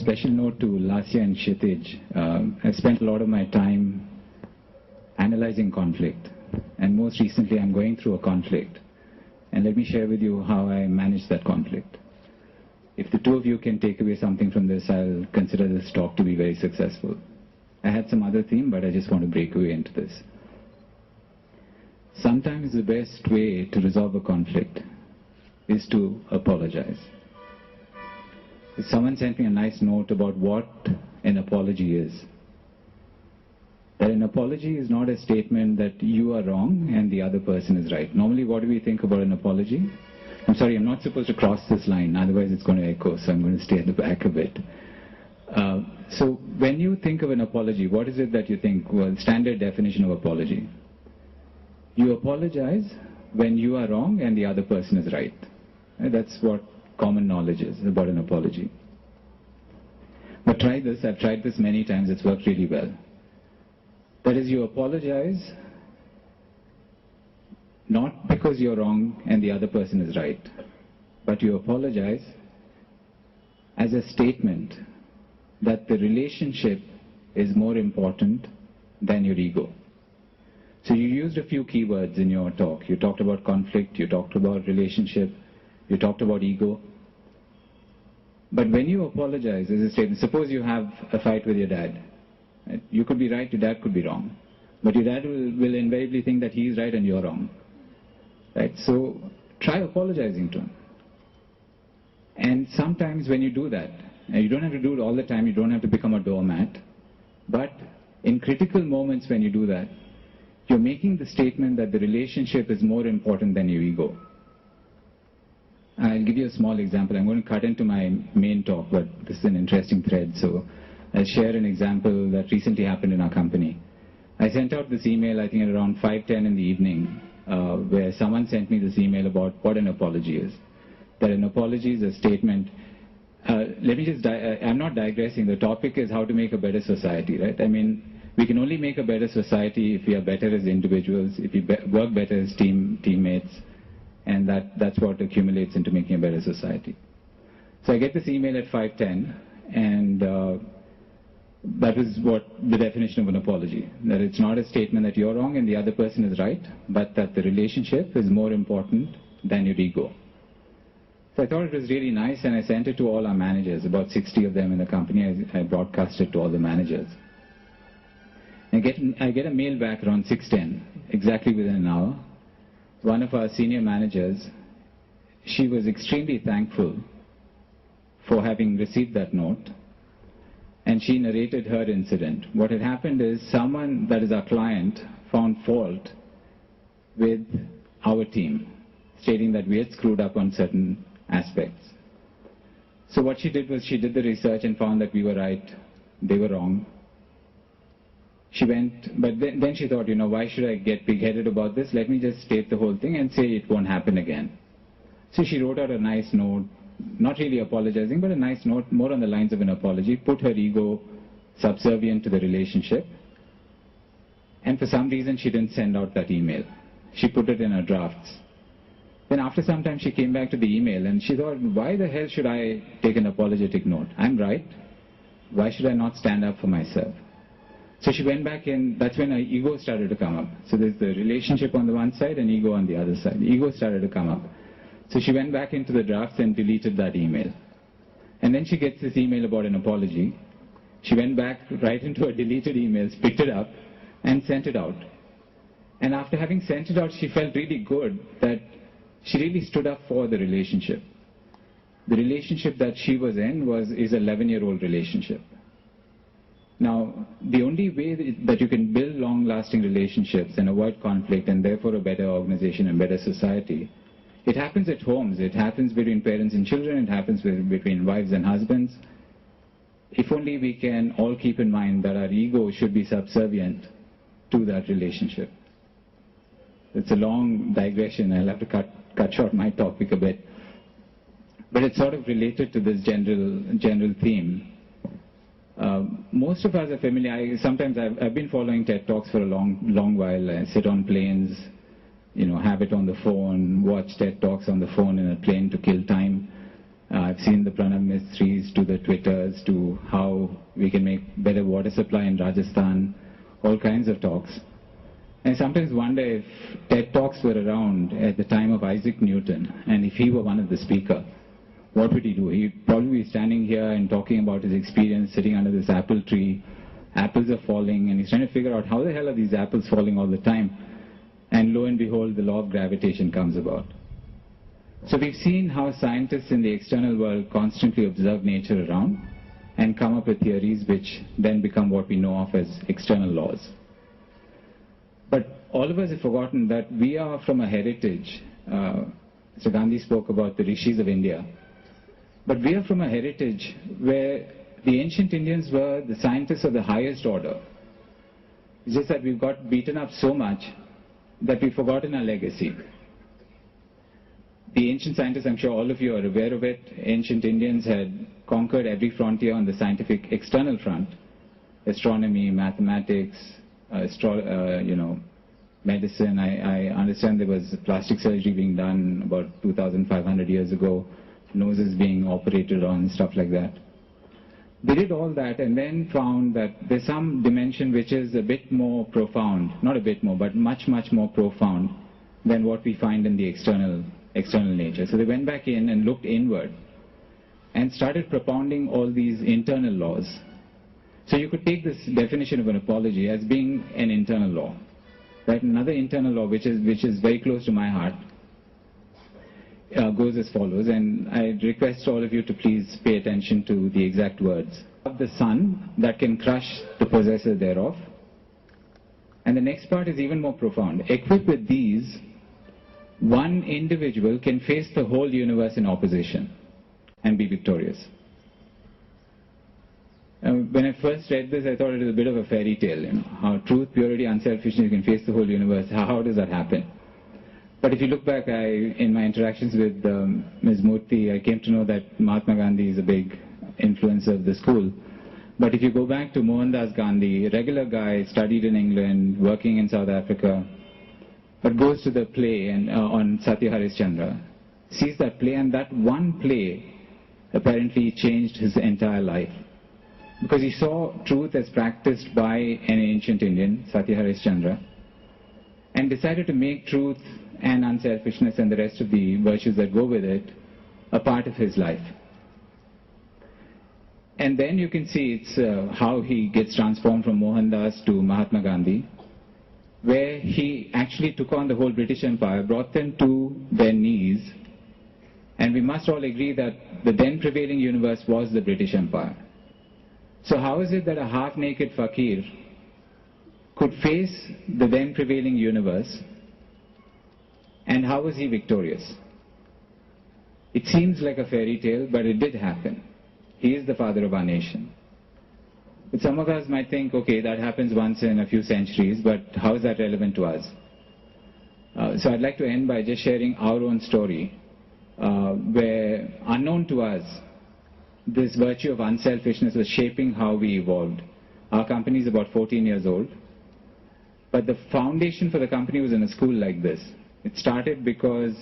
special note to Lasya and Kshitij. I've spent a lot of my time analyzing conflict, and most recently I'm going through a conflict. And let me share with you how I manage that conflict. If the two of you can take away something from this, I'll consider this talk to be very successful. I had some other theme, but I just want to break away into this. Sometimes the best way to resolve a conflict is to apologize. Someone sent me a nice note about what an apology is. That an apology is not a statement that you are wrong and the other person is right. Normally, what do we think about an apology? I'm sorry, I'm not supposed to cross this line, otherwise it's going to echo, so I'm going to stay at the back a bit. So when you think of an apology, what is it that you think? Well, standard definition of apology. You apologize when you are wrong and the other person is right. That's what common knowledge is about an apology. But try this. I've tried this many times. It's worked really well. That is, you apologize not because you're wrong and the other person is right, but you apologize as a statement that the relationship is more important than your ego. So you used a few keywords in your talk. You talked about conflict, you talked about relationship, you talked about ego. But when you apologize as a statement, suppose you have a fight with your dad. Right? You could be right, your dad could be wrong. But your dad will invariably think that he's right and you're wrong. Right? So try apologizing to him. And sometimes when you do that, and you don't have to do it all the time, you don't have to become a doormat, but in critical moments when you do that, you're making the statement that the relationship is more important than your ego. I'll give you a small example. I'm going to cut into my main talk, but this is an interesting thread, so I'll share an example that recently happened in our company. I sent out this email, I think at around 5:10 in the evening, where someone sent me this email about what an apology is. That an apology is a statement. Let me just, I'm not digressing. The topic is how to make a better society, right? I mean, we can only make a better society if we are better as individuals, if we work better as teammates, and that's what accumulates into making a better society. So I get this email at 5:10, and that is what the definition of an apology. That it's not a statement that you're wrong and the other person is right, but that the relationship is more important than your ego. So I thought it was really nice, and I sent it to all our managers, about 60 of them in the company. I broadcast it to all the managers. I get a mail back around 6:10, exactly within an hour. One of our senior managers, she was extremely thankful for having received that note, and she narrated her incident. What had happened is someone that is our client found fault with our team, stating that we had screwed up on certain aspects. So what she did was she did the research and found that we were right, they were wrong. She went, but then she thought, why should I get big-headed about this? Let me just state the whole thing and say it won't happen again. So she wrote out a nice note, not really apologizing, but a nice note, more on the lines of an apology, put her ego subservient to the relationship. And for some reason, she didn't send out that email. She put it in her drafts. Then after some time, she came back to the email and she thought, why the hell should I take an apologetic note? I'm right. Why should I not stand up for myself? So she went back in, that's when her ego started to come up. So there's the relationship on the one side and ego on the other side. The ego started to come up. So she went back into the drafts and deleted that email. And then she gets this email about an apology. She went back right into her deleted emails, picked it up, and sent it out. And after having sent it out, she felt really good that she really stood up for the relationship. The relationship that she was in is an 11-year-old relationship. Now, the only way that you can build long-lasting relationships and avoid conflict and therefore a better organization and better society, it happens at homes, it happens between parents and children, it happens between wives and husbands. If only we can all keep in mind that our ego should be subservient to that relationship. It's a long digression, I'll have to cut short my topic a bit. But it's sort of related to this general theme. Most of us are familiar. Sometimes I've been following TED Talks for a long while. I sit on planes, have it on the phone, watch TED Talks on the phone in a plane to kill time. I've seen the Pranav Mistries to the Twitters to how we can make better water supply in Rajasthan, all kinds of talks. And I sometimes wonder if TED Talks were around at the time of Isaac Newton, and if he were one of the speakers, what would he do? He'd probably be standing here and talking about his experience sitting under this apple tree. Apples are falling, and he's trying to figure out how the hell are these apples falling all the time. And lo and behold, the law of gravitation comes about. So we've seen how scientists in the external world constantly observe nature around and come up with theories which then become what we know of as external laws. But all of us have forgotten that we are from a heritage. Mr. Gandhi spoke about the rishis of India. But we are from a heritage where the ancient Indians were the scientists of the highest order. It's just that we've got beaten up so much that we've forgotten our legacy. The ancient scientists, I'm sure all of you are aware of it, ancient Indians had conquered every frontier on the scientific external front. Astronomy, mathematics, medicine. I understand there was plastic surgery being done about 2,500 years ago, noses being operated on, stuff like that. They did all that and then found that there's some dimension which is a bit more profound, not a bit more, but much, much more profound than what we find in the external nature. So they went back in and looked inward and started propounding all these internal laws. So you could take this definition of an apology as being an internal law. Right? Another internal law which is very close to my heart goes as follows, and I request all of you to please pay attention to the exact words. Of the sun that can crush the possessor thereof. And the next part is even more profound. Equipped with these, one individual can face the whole universe in opposition and be victorious. When I first read this, I thought it was a bit of a fairy tale, how truth, purity, unselfishness can face the whole universe. How does that happen? But if you look back, in my interactions with Ms. Murthy, I came to know that Mahatma Gandhi is a big influence of the school. But if you go back to Mohandas Gandhi, a regular guy, studied in England, working in South Africa, but goes to the play and on Satya Harishchandra, sees that play, and that one play apparently changed his entire life. Because he saw truth as practiced by an ancient Indian, Satya Harishchandra, and decided to make truth and unselfishness and the rest of the virtues that go with it a part of his life. And then you can see it's how he gets transformed from Mohandas to Mahatma Gandhi, where he actually took on the whole British Empire, brought them to their knees, and we must all agree that the then prevailing universe was the British Empire. So how is it that a half-naked fakir could face the then prevailing universe, and how was he victorious? It seems like a fairy tale, but it did happen. He is the father of our nation. But some of us might think, okay, that happens once in a few centuries, but how is that relevant to us? So I'd like to end by just sharing our own story, where unknown to us, this virtue of unselfishness was shaping how we evolved. Our company is about 14 years old, but the foundation for the company was in a school like this. It started because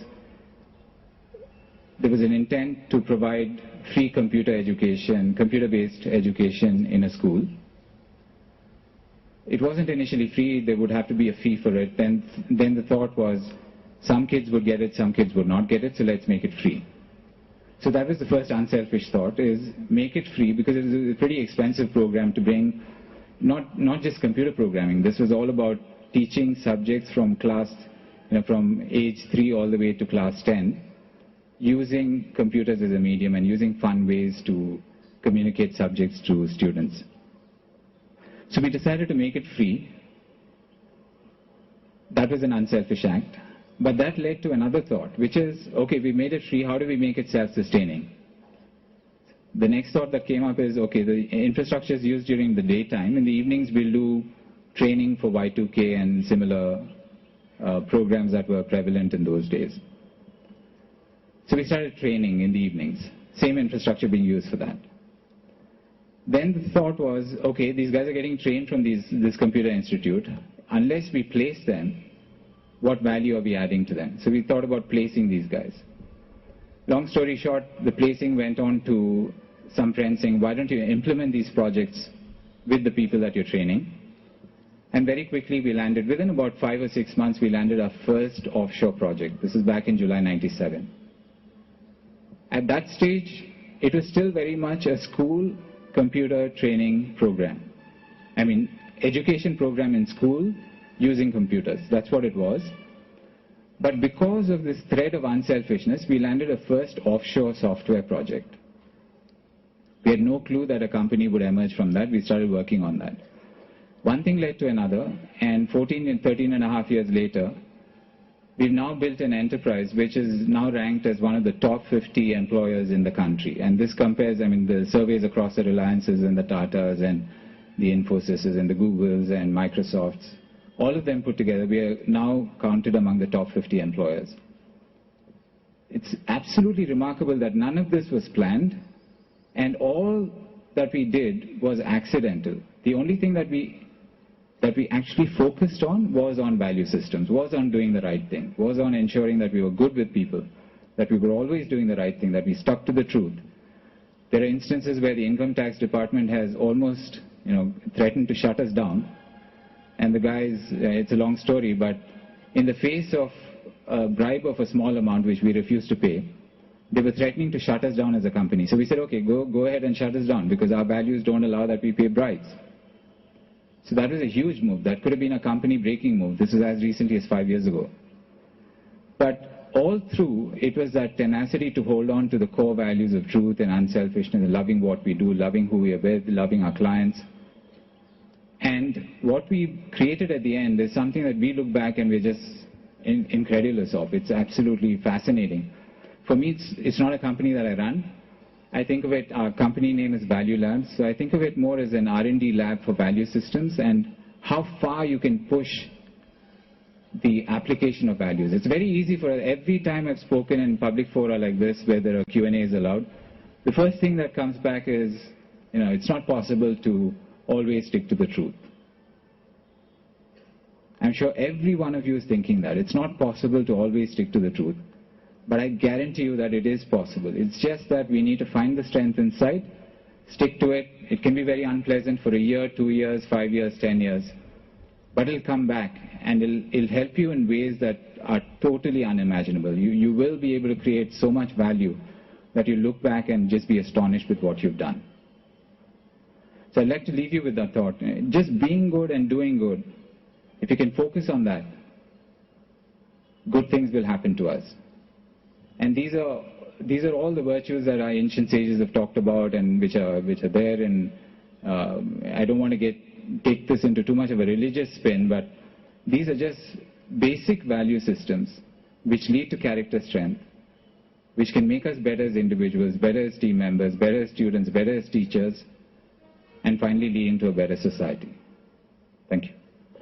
there was an intent to provide free computer education, computer-based education in a school. It wasn't initially free, there would have to be a fee for it. Then the thought was, some kids would get it, some kids would not get it, so let's make it free. So that was the first unselfish thought, is make it free, because it was a pretty expensive program to bring, not just computer programming. This was all about teaching subjects from class, from age 3 all the way to class 10, using computers as a medium and using fun ways to communicate subjects to students. So we decided to make it free. That was an unselfish act. But that led to another thought, which is, okay, we made it free, how do we make it self-sustaining? The next thought that came up is, okay, the infrastructure is used during the daytime. In the evenings, we'll do training for Y2K and similar programs that were prevalent in those days. So we started training in the evenings, same infrastructure being used for that. Then the thought was, okay, these guys are getting trained from this computer institute. Unless we place them, what value are we adding to them? So we thought about placing these guys. Long story short, the placing went on to some friends saying, why don't you implement these projects with the people that you're training? And very quickly we landed, within about 5 or 6 months, we landed our first offshore project. This is back in July 97. At that stage, it was still very much a school computer training program. I mean, education program in school using computers. That's what it was. But because of this thread of unselfishness, we landed a first offshore software project. We had no clue that a company would emerge from that. We started working on that. One thing led to another, and 13 and a half years later, we've now built an enterprise which is now ranked as one of the top 50 employers in the country. And this compares, I mean, the surveys across the Reliances and the Tatas and the Infosys and the Googles and Microsofts, all of them put together, we are now counted among the top 50 employers. It's absolutely remarkable that none of this was planned, and all that we did was accidental. The only thing that we actually focused on was on value systems, was on doing the right thing, was on ensuring that we were good with people, that we were always doing the right thing, that we stuck to the truth. There are instances where the income tax department has almost, threatened to shut us down. And the guys, it's a long story, but in the face of a bribe of a small amount which we refused to pay, they were threatening to shut us down as a company. So we said, okay, go ahead and shut us down, because our values don't allow that we pay bribes. So that was a huge move. That could have been a company-breaking move. This was as recently as 5 years ago. But all through, it was that tenacity to hold on to the core values of truth and unselfishness, and loving what we do, loving who we are with, loving our clients. And what we created at the end is something that we look back and we're just incredulous of. It's absolutely fascinating. For me, it's not a company that I run. I think of it, our company name is Value Labs, so I think of it more as an R&D lab for value systems and how far you can push the application of values. It's very easy for every time I've spoken in public fora like this where there are Q&As allowed, the first thing that comes back is, it's not possible to always stick to the truth. I'm sure every one of you is thinking that. It's not possible to always stick to the truth. But I guarantee you that it is possible. It's just that we need to find the strength inside, stick to it. It can be very unpleasant for a year, 2 years, 5 years, 10 years. But it'll come back and it'll help you in ways that are totally unimaginable. You will be able to create so much value that you look back and just be astonished with what you've done. So I'd like to leave you with that thought. Just being good and doing good. If you can focus on that, good things will happen to us. And these are all the virtues that our ancient sages have talked about and which are there. And I don't want to take this into too much of a religious spin, but these are just basic value systems which lead to character strength, which can make us better as individuals, better as team members, better as students, better as teachers, and finally lead into a better society. Thank you.